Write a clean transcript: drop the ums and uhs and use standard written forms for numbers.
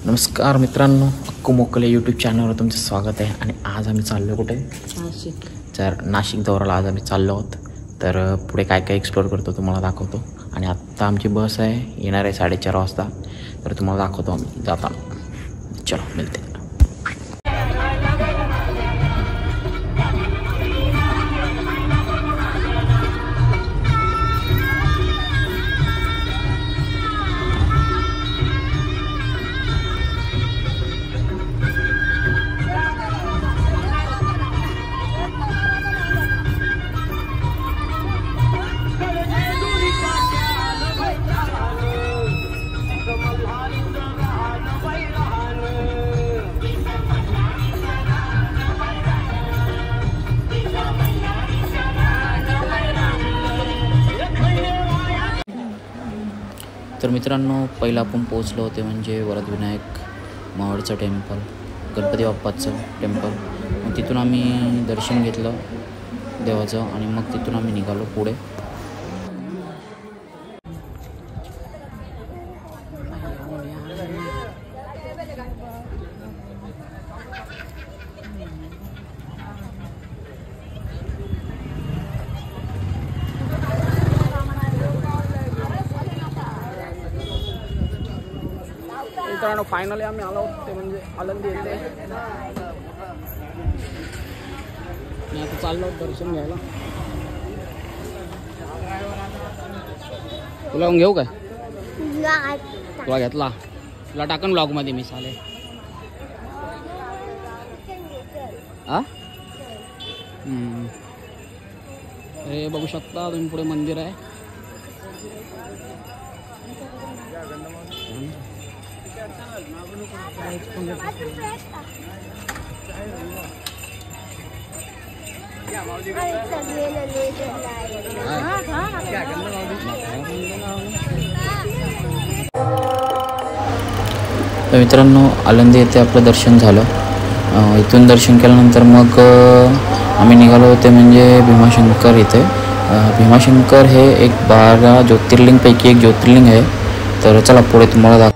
नमस्कार मित्रांनो, अक्कू मोकले यूट्यूब चॅनलवर तुमचं स्वागत आहे. आणि आज आम्ही चाललो कुठे? नाशिक. तर नाशिक दौराला आज आम्ही चाललो आहोत. तर पुढे काय काय एक्सप्लोअर करतो तुम्हाला दाखवतो. आणि आत्ता आमची बस आहे, येणार आहे 4:30 वाजता. तर तुम्हाला दाखवतो आम्ही जाताना. चलो मिळते. तर मित्रांनो, पहिला आपण पोचलो होते म्हणजे वरदविनायक मावळचं टेम्पल, गणपती बाप्पाचं टेम्पल. मग तिथून आम्ही दर्शन घेतलं देवाचं आणि मग तिथून आम्ही निघालो पुढे. मित्रांनो, फायनली आम्ही आलो ते म्हणजे आळंदी येते. मी आता चाललो दर्शन घ्यायला. तुला घेऊ काय? तुला घेतला, तुला टाकन ब्लॉग मध्ये मी साले. हे बघू शकता तुम्ही, पुढे मंदिर आहे. तर मित्रांनो, आळंदी येथे आपलं दर्शन झालं. इथून दर्शन केल्यानंतर मग आम्ही निघालो होते म्हणजे भीमाशंकर इथे. भीमाशंकर हे एक 12 ज्योतिर्लिंगपैकी एक ज्योतिर्लिंग आहे. तर चला पुढे तुम्हाला